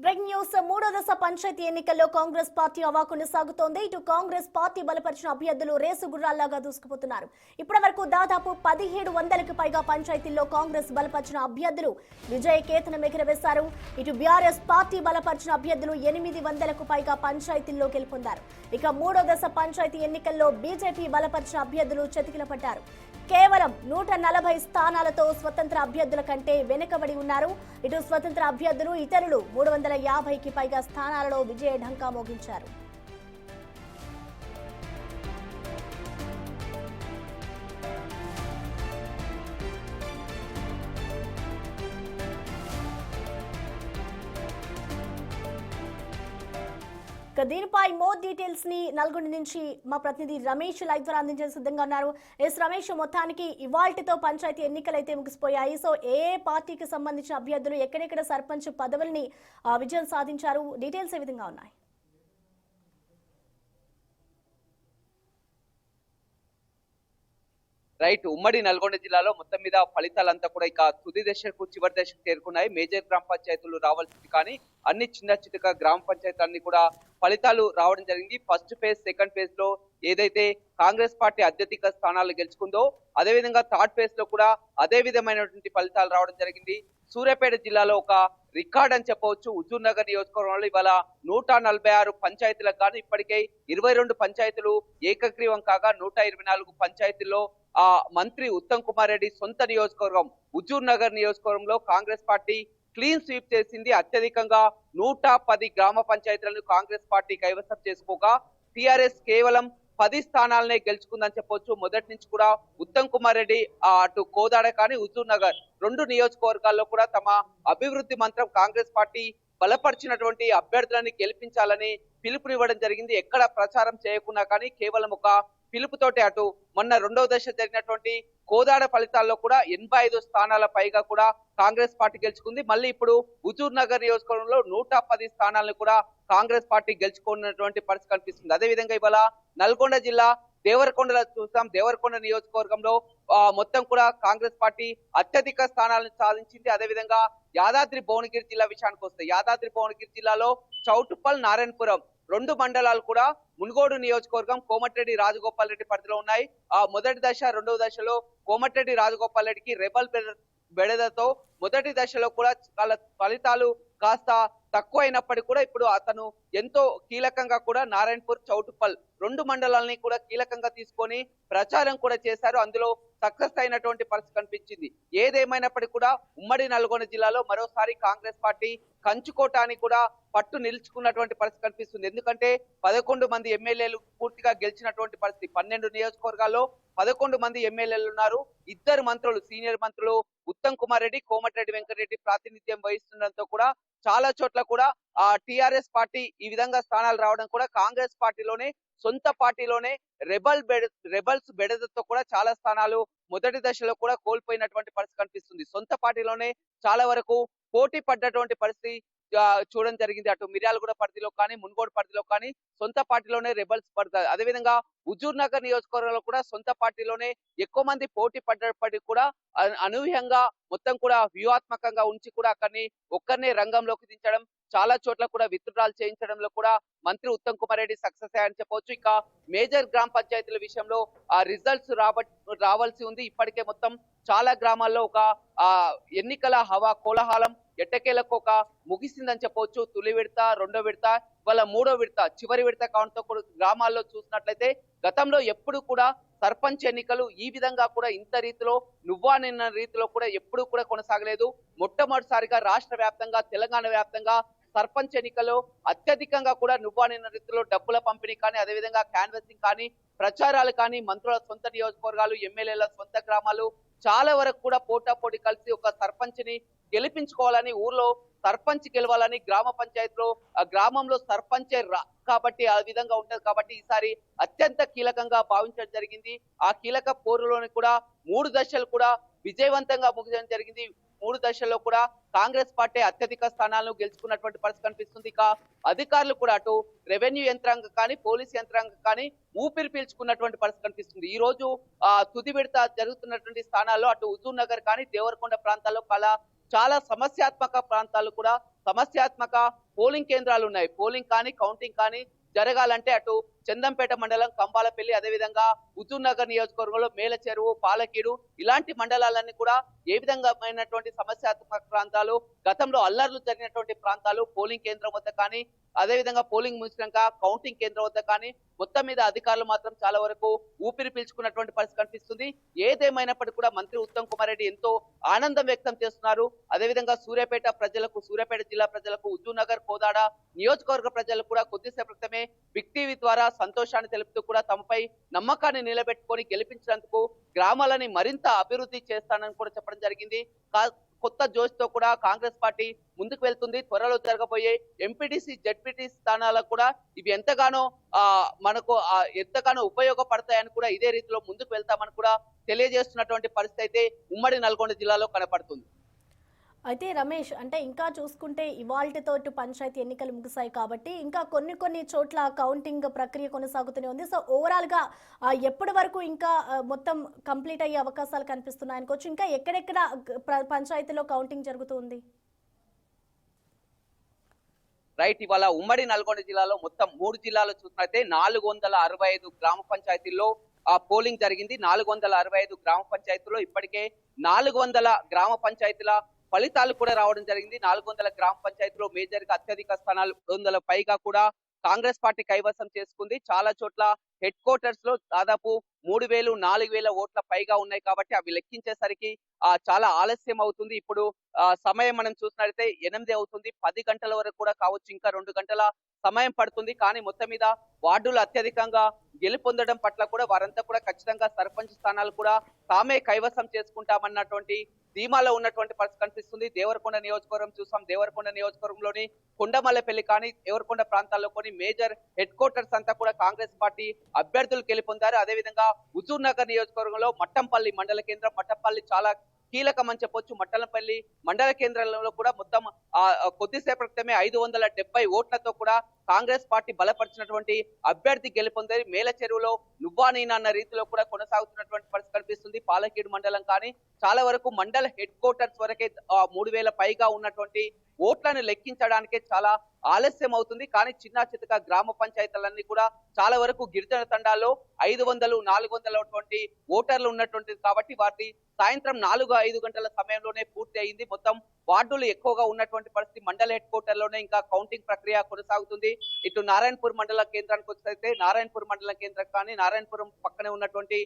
Breaking news మూడో దశ పంచాయతీ ఎన్నికల్లో కాంగ్రెస్ పార్టీ హవా కొనసాగుతోంది. ఇటు కాంగ్రెస్ పార్టీ బలపరిచిన అభ్యర్థులు రేసు గుర్రాల్లాగా దూసుకుపోతున్నారు. ఇప్పటి వరకు దాదాపు 1700కి పైగా పంచాయతీల్లో కాంగ్రెస్ బలపరిచిన అభ్యర్థులు విజయ కేతనం ఎగురవేశారు. ఇటు బీఆర్ఎస్ పార్టీ బలపరిచిన అభ్యర్థులు 800కు పైగా పంచాయతీల్లో గెలుపొందారు. ఇక మూడో దశ పంచాయతీ ఎన్నికల్లో బీజేపీ బలపరిచిన అభ్యర్థులు చతికిలపడ్డారు. కేవలం 140 స్థానాలతో స్వతంత్ర అభ్యర్థుల కంటే వెనుకబడి ఉన్నారు. ఇటు స్వతంత్ర అభ్యర్థులు ఇతరులు 350కి పైగా స్థానాలలో విజయ ఢంకా మోగించారు. దీనిపై మోర్ డీటెయిల్స్ ని నల్గొండ నుంచి మా ప్రతినిధి రమేష్ లైవ్ ద్వారా అందించే సిద్ధంగా ఉన్నారు. రమేష్, మొత్తానికి ఇవాల్టితో పంచాయతీ ఎన్నికలు అయితే ముగిసిపోయాయి. సో ఏ పార్టీకి సంబంధించిన అభ్యర్థులు ఎక్కడెక్కడ సర్పంచ్ పదవుల్ని విజయం సాధించారు, డీటెయిల్స్ ఏ విధంగా ఉన్నాయి? రైట్, ఉమ్మడి నల్గొండ జిల్లాలో మొత్తం మీద ఫలితాలంతా కూడా ఇక తుది దశకు చివరి దశకు చేరుకున్నాయి. మేజర్ గ్రామ పంచాయతీలు రావాల్సింది కానీ అన్ని చిన్న చిన్న గ్రామ పంచాయతీలన్నీ కూడా ఫలితాలు రావడం జరిగింది. ఫస్ట్ ఫేజ్, సెకండ్ ఫేజ్ లో ఏదైతే కాంగ్రెస్ పార్టీ అత్యధిక స్థానాలు గెలుచుకుందో అదేవిధంగా థర్డ్ ఫేజ్ లో కూడా అదే విధమైనటువంటి ఫలితాలు రావడం జరిగింది. సూర్యాపేట జిల్లాలో ఒక రికార్డ్ అని చెప్పవచ్చు. హుజూర్ నగర్ నియోజకవర్గంలో ఇవాళ 146 పంచాయతీలకు గాను ఇప్పటికే 22 పంచాయతీలు ఏకగ్రీవం కాగా 124 పంచాయతీల్లో మంత్రి ఉత్తమ్ కుమార్ రెడ్డి సొంత నియోజకవర్గం హుజూర్ నగర్ నియోజకవర్గంలో కాంగ్రెస్ పార్టీ క్లీన్ స్వీప్ చేసింది. అత్యధికంగా 110 గ్రామ పంచాయతీలను కాంగ్రెస్ పార్టీ కైవసం చేసుకోగా టిఆర్ఎస్ కేవలం 10 స్థానాలనే గెలుచుకుందని చెప్పొచ్చు. మొదటి నుంచి కూడా ఉత్తమ్ కుమార్ రెడ్డి అటు కోదాడ కానీ హుజూర్ నగర్ 2 నియోజకవర్గాల్లో కూడా తమ అభివృద్ధి మంత్రం కాంగ్రెస్ పార్టీ బలపరిచినటువంటి అభ్యర్థులని గెలిపించాలని పిలుపునివ్వడం జరిగింది. ఎక్కడ ప్రచారం చేయకున్నా కానీ కేవలం ఒక పిలుపుతోటి అటు మొన్న రెండవ దశ జరిగినటువంటి కోదాడ ఫలితాల్లో కూడా 85 స్థానాల పైగా కూడా కాంగ్రెస్ పార్టీ గెలుచుకుంది. మళ్ళీ ఇప్పుడు హుజూర్ నగర్ నియోజకవర్గంలో 110 స్థానాలను కూడా కాంగ్రెస్ పార్టీ గెలుచుకున్నటువంటి పరిస్థితి కనిపిస్తుంది. అదేవిధంగా ఇవాళ నల్గొండ జిల్లా దేవరకొండలో చూసాం. దేవరకొండ నియోజకవర్గంలో మొత్తం కూడా కాంగ్రెస్ పార్టీ అత్యధిక స్థానాలను సాధించింది. అదేవిధంగా యాదాద్రి భువనగిరి జిల్లా విషయానికి వస్తే యాదాద్రి భువనగిరి జిల్లాలో చౌటుప్పల్, నారాయణపురం 2 మండలాలు కూడా మునుగోడు నియోజకవర్గం కోమటిరెడ్డి రాజగోపాల్ రెడ్డి పరిధిలో ఉన్నాయి. మొదటి దశ, రెండవ దశలో కోమటిరెడ్డి రాజగోపాల్ రెడ్డికి రెబల్ బెడదతో మొదటి దశలో కూడా ఫలితాలు కాస్త తక్కువ అయినప్పటికీ కూడా ఇప్పుడు అతను ఎంతో కీలకంగా కూడా నారాయణపూర్, చౌటుప్పల్ 2 మండలాలని కూడా కీలకంగా తీసుకొని ప్రచారం కూడా చేశారు. అందులో సక్సెస్ అయినటువంటి పరిస్థితి కనిపించింది. ఏదేమైనప్పటికీ కూడా ఉమ్మడి నల్గొండ జిల్లాలో మరోసారి కాంగ్రెస్ పార్టీ కంచుకోటానికి కూడా పట్టు నిలుచుకున్నటువంటి పరిస్థితి కనిపిస్తుంది. ఎందుకంటే 11 మంది ఎమ్మెల్యేలు పూర్తిగా గెలిచినటువంటి పరిస్థితి. 12 నియోజకవర్గాల్లో 11 మంది ఎమ్మెల్యేలు ఉన్నారు. 2 మంత్రులు, సీనియర్ మంత్రులు ఉత్తమ్ కుమార్ రెడ్డి, కోమటిరెడ్డి వెంకటరెడ్డి ప్రాతినిధ్యం వహిస్తుండటంతో కూడా చాలా చోట్ల కూడా టిఆర్ఎస్ పార్టీ ఈ విధంగా స్థానాలు రావడం కూడా కాంగ్రెస్ పార్టీలోనే సొంత పార్టీలోనే రెబల్స్ బెడదతో కూడా చాలా స్థానాలు మొదటి దశలో కూడా కోల్పోయినటువంటి పరిస్థితి కనిపిస్తుంది. సొంత పార్టీలోనే చాలా వరకు పోటీ పడ్డటువంటి పరిస్థితి చూడడం జరిగింది. అటు మిర్యాలగూడ పరిధిలో కానీ మునుగోడు పరిధిలో కానీ సొంత పార్టీలోనే రెబల్స్ పడతారు. అదేవిధంగా హుజూర్ నగర్ నియోజకవర్గంలో కూడా సొంత పార్టీలోనే ఎక్కువ మంది పోటీ పడ్డప్పటికీ కూడా అనూహ్యంగా మొత్తం కూడా వ్యూహాత్మకంగా ఉంచి కూడా అక్కడిని ఒక్కరినే రంగంలోకి దించడం, చాలా చోట్ల కూడా విత్డ్రాల్ చేయించడంలో కూడా మంత్రి ఉత్తమ్ కుమార్ రెడ్డి సక్సెస్ అయ్యారని చెప్పవచ్చు. ఇక మేజర్ గ్రామ పంచాయతీల విషయంలో రిజల్ట్స్ రావాల్సి ఉంది. ఇప్పటికే మొత్తం చాలా గ్రామాల్లో ఒక ఎన్నికల హవా కోలాహలం ఎట్టకేలకు ఒక ముగిసిందని చెప్పవచ్చు. తొలి విడత, రెండో విడత, ఇవాళ మూడో విడత, చివరి విడత కావడంతో కూడా గ్రామాల్లో చూసినట్లయితే గతంలో ఎప్పుడు కూడా సర్పంచ్ ఎన్నికలు ఈ విధంగా కూడా ఇంత రీతిలో నువ్వా నిన్న రీతిలో కూడా ఎప్పుడు కూడా కొనసాగలేదు. మొట్టమొదటిసారిగా రాష్ట్ర వ్యాప్తంగా, తెలంగాణ వ్యాప్తంగా సర్పంచ్ ఎన్నికల్లో అత్యధికంగా కూడా నువ్వా నిన్న రీతిలో డబ్బుల పంపిణీ కానీ, అదేవిధంగా క్యాన్వసింగ్ కానీ, ప్రచారాలు కానీ, మంత్రుల సొంత నియోజకవర్గాలు, ఎమ్మెల్యేల సొంత గ్రామాలు చాలా వరకు కూడా పోటాపోటీ కలిసి ఒక సర్పంచ్ ని గెలిపించుకోవాలని, ఊర్లో సర్పంచ్ గెలవాలని, గ్రామ పంచాయతీలో గ్రామంలో సర్పంచే కాబట్టి ఆ విధంగా ఉంటది కాబట్టి ఈసారి అత్యంత కీలకంగా భావించడం జరిగింది. ఆ కీలక పోరులోని కూడా 3 దశలు కూడా విజయవంతంగా ముగించడం జరిగింది. 3 దశల్లో కూడా కాంగ్రెస్ పార్టీ అత్యధిక స్థానాలను గెలుచుకున్నటువంటి పరిస్థితి కనిపిస్తుంది. ఇక అధికారులు కూడా అటు రెవెన్యూ యంత్రాంగం కానీ, పోలీస్ యంత్రాంగం కానీ ఊపిరి పీల్చుకున్నటువంటి పరిస్థితి కనిపిస్తుంది. ఈ రోజు తుది విడత జరుగుతున్నటువంటి స్థానాల్లో అటు హుజూర్ నగర్ కానీ, దేవరకొండ ప్రాంతాల్లో చాలా సమస్యాత్మక ప్రాంతాలు కూడా సమస్యాత్మక పోలింగ్ కేంద్రాలు ఉన్నాయి. పోలింగ్ కానీ కౌంటింగ్ కానీ జరగాలంటే అటు చందంపేట మండలం, కంబాలపల్లి, అదేవిధంగా హుజూర్ నగర్ నియోజకవర్గంలో మేలచెరువు, పాలకీడు ఇలాంటి మండలాలన్నీ కూడా ఏ విధంగామైనటువంటి సమస్యాత్మక ప్రాంతాలు, గతంలో అల్లర్లు జరిగినటువంటి ప్రాంతాలు, పోలింగ్ కేంద్రం వద్ద కానీ అదేవిధంగా పోలింగ్ ముగిసినాక కౌంటింగ్ కేంద్రం వద్ద కానీ మొత్తం మీద అధికారులు మాత్రం చాలా వరకు ఊపిరి పీల్చుకున్నటువంటి పరిస్థితి కనిపిస్తుంది. ఏదేమైనప్పటికీ కూడా మంత్రి ఉత్తమ్ కుమార్ రెడ్డి ఎంతో ఆనందం వ్యక్తం చేస్తున్నారు. అదేవిధంగా సూర్యాపేట ప్రజలకు, సూర్యాపేట జిల్లా ప్రజలకు, హుజూర్ నగర్, కోదాడ నియోజకవర్గ ప్రజలకు కూడా కొద్దిసేపు క్రితమే బిగ్ టీవీ ద్వారా సంతోషాన్ని తెలుపుతూ కూడా తమపై నమ్మకాన్ని నిలబెట్టుకొని గెలిపించినందుకు గ్రామాలని మరింత అభివృద్ధి చేస్తానని కూడా చెప్పడం జరిగింది. కొత్త జోష్ తో కూడా కాంగ్రెస్ పార్టీ ముందుకు వెళ్తుంది. త్వరలో జరగబోయే ఎంపీటీసీ, జెడ్పీటీ స్థానాలకు కూడా ఇవి ఎంతగానో మనకు ఎంతగానో ఉపయోగపడతాయని కూడా ఇదే రీతిలో ముందుకు వెళ్తామని కూడా తెలియజేస్తున్నటువంటి పరిస్థితి అయితే ఉమ్మడి నల్గొండ జిల్లాలో కనపడుతుంది. అయితే రమేష్, అంటే ఇంకా చూసుకుంటే ఇవాల్టితో పంచాయతీ ఎన్నికలు ముగిశాయి కాబట్టి ఇంకా కొన్ని చోట్ల కౌంటింగ్ ప్రక్రియ కొనసాగుతూనే ఉంది. సో ఓవరాల్ గా ఎప్పటి వరకు ఇంకా మొత్తం కంప్లీట్ అయ్యే అవకాశాలు కనిపిస్తున్నాయి అనుకోవచ్చు? ఇంకా ఎక్కడెక్కడ పంచాయతీలో కౌంటింగ్ జరుగుతుంది? రైట్, ఇవాళ ఉమ్మడి నల్గొండ జిల్లాలో మొత్తం 3 జిల్లాలు చూసినట్లయితే 465 గ్రామ పంచాయతీల్లో పోలింగ్ జరిగింది. 465 గ్రామ పంచాయతీలో ఇప్పటికే 400 గ్రామ పంచాయతీల ఫలితాలు కూడా రావడం జరిగింది. 400 గ్రామ పంచాయతీలో మేజర్ గా అత్యధిక స్థానాలు 200 పైగా కూడా కాంగ్రెస్ పార్టీ కైవసం చేసుకుంది. చాలా చోట్ల హెడ్ క్వార్టర్స్ లో దాదాపు 3000, 4000 ఓట్ల పైగా ఉన్నాయి కాబట్టి అవి లెక్కించేసరికి చాలా ఆలస్యం అవుతుంది. ఇప్పుడు సమయం మనం చూసినట్లయితే 8 అవుతుంది. 10 గంటల వరకు కూడా కావచ్చు, ఇంకా 2 గంటల సమయం పడుతుంది. కానీ మొత్తం మీద వార్డులు అత్యధికంగా గెలుపొందడం పట్ల కూడా వారంతా కూడా ఖచ్చితంగా సర్పంచ్ స్థానాలు కూడా తామే కైవసం చేసుకుంటామన్నటువంటి ధీమాలో ఉన్నటువంటి పరిస్థితి కనిపిస్తుంది. దేవరకొండ నియోజకవర్గం చూసాం. దేవరకొండ నియోజకవర్గంలోని కొండమల్లపల్లి కానీ, దేవరకొండ ప్రాంతాల్లో కొన్ని మేజర్ హెడ్ క్వార్టర్స్ అంతా కూడా కాంగ్రెస్ పార్టీ అభ్యర్థులు గెలుపొందారు. అదేవిధంగా హుజూర్ నగర్ నియోజకవర్గంలో మట్టంపల్లి మండల కేంద్రం, మట్టంపల్లి చాలా కీలకం అని చెప్పొచ్చు. మట్టంపల్లి మండల కేంద్రంలో కూడా మొత్తం కొద్దిసేపటి క్రితమే 570 ఓట్లతో కూడా కాంగ్రెస్ పార్టీ బలపరిచినటువంటి అభ్యర్థి గెలుపొందారు. మేల చెరువులో నువ్వా నేనా అన్న రీతిలో కూడా కొనసాగుతున్నటువంటి పరిస్థితి కనిపిస్తుంది. పాలకీడు మండలం కానీ చాలా వరకు మండల హెడ్ క్వార్టర్స్ వరకే 3000 పైగా ఉన్నటువంటి ఓట్లను లెక్కించడానికే చాలా ఆలస్యం అవుతుంది. కానీ చిన్న చితక గ్రామ పంచాయతీలన్నీ కూడా చాలా వరకు గిరిజన తండాల్లో 500, 400 ఓటర్లు ఉన్నటువంటిది కాబట్టి వాటి సాయంత్రం 4-5 గంటల సమయంలోనే పూర్తి అయింది. మొత్తం వార్డులు ఎక్కువగా ఉన్నటువంటి పరిస్థితి. మండల హెడ్ క్వార్టర్ లోనే ఇంకా కౌంటింగ్ ప్రక్రియ కొనసాగుతుంది. ఇటు నారాయణపూర్ మండల కేంద్రానికి వచ్చేస్తే నారాయణపూర్ మండల కేంద్రం కానీ, నారాయణపురం పక్కనే ఉన్నటువంటి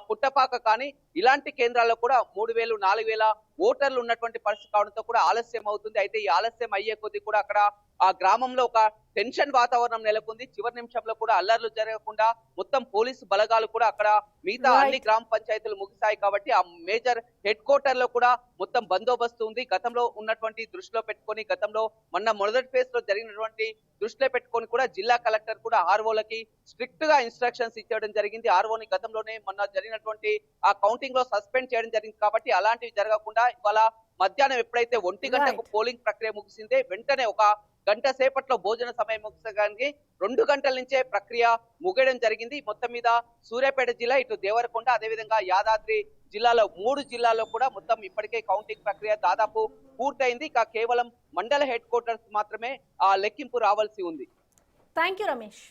పుట్టపాక కానీ ఇలాంటి కేంద్రాల్లో కూడా 3000, 4000 ఓటర్లు ఉన్నటువంటి పరిస్థితి కావడంతో కూడా ఆలస్యం అవుతుంది. అయితే ఈ ఆలస్యం అయ్యే కొద్దీ కూడా అక్కడ ఆ గ్రామంలో ఒక టెన్షన్ వాతావరణం నెలకొంది. చివరి నిమిషంలో కూడా అల్లర్లు జరగకుండా మొత్తం పోలీసు బలగాలు కూడా అక్కడ మిగతా అన్ని గ్రామ పంచాయతీలు ముగిశాయి కాబట్టి ఆ మేజర్ హెడ్ క్వార్టర్ లో కూడా మొత్తం బందోబస్తు ఉంది. గతంలో ఉన్నటువంటి దృష్టిలో పెట్టుకొని, గతంలో మొదటి ఫేజ్ లో జరిగినటువంటి దృష్టిలో పెట్టుకొని కూడా జిల్లా కలెక్టర్ కూడా ఆర్ఓలకి స్ట్రిక్ట్ గా ఇన్స్ట్రక్షన్స్ ఇచ్చడం జరిగింది. ఆర్ఓని గతంలోనే మొన్న జరిగినటువంటి ఆ కౌంటింగ్ లో సస్పెండ్ చేయడం జరిగింది కాబట్టి అలాంటివి జరగకుండా ఇవాళ మధ్యాహ్నం ఎప్పుడైతే 1 గంటకు పోలింగ్ ప్రక్రియ ముగిసిందే వెంటనే ఒక గంట సేపట్లో భోజన సమయం ముగిసగానికి 2 గంటల నుంచే ప్రక్రియ ముగియడం జరిగింది. మొత్తం మీద సూర్యాపేట జిల్లా, ఇటు దేవరకొండ, అదేవిధంగా యాదాద్రి జిల్లాలో 3 జిల్లాల్లో కూడా మొత్తం ఇప్పటికే కౌంటింగ్ ప్రక్రియ దాదాపు పూర్తయింది. ఇక కేవలం మండల హెడ్ క్వార్టర్స్ మాత్రమే ఆ లెక్కింపు రావాల్సి ఉంది. Thank you Ramesh.